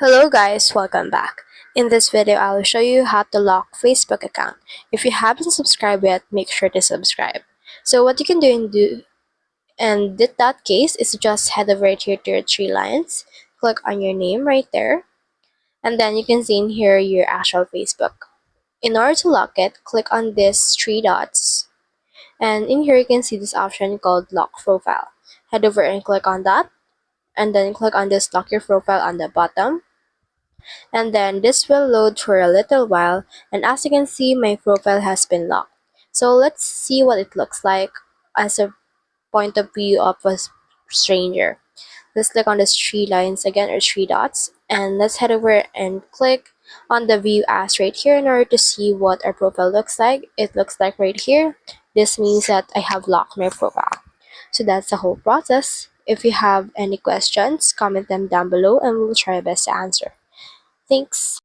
Hello guys, welcome back. In this video, I will show you how to lock Facebook account. If you haven't subscribed yet, make sure to subscribe. So what you can in that case is just head over here to your three lines, click on your name right there, and then you can see in here your actual Facebook. In order to lock it, click on these three dots, and in here you can see this option called lock profile. Head over and click on that, and then click on this lock your profile on the bottom, and then this will load for a little while, and as you can see, my profile has been locked. So let's see what it looks like as a point of view of a stranger. Let's click on the three lines again, or three dots, and let's head over and click on the view as right here in order to see what our profile looks like. It looks like right here. This means that I have locked my profile. So that's the whole process. If you have any questions, comment them down below and we'll try our best to answer. Thanks.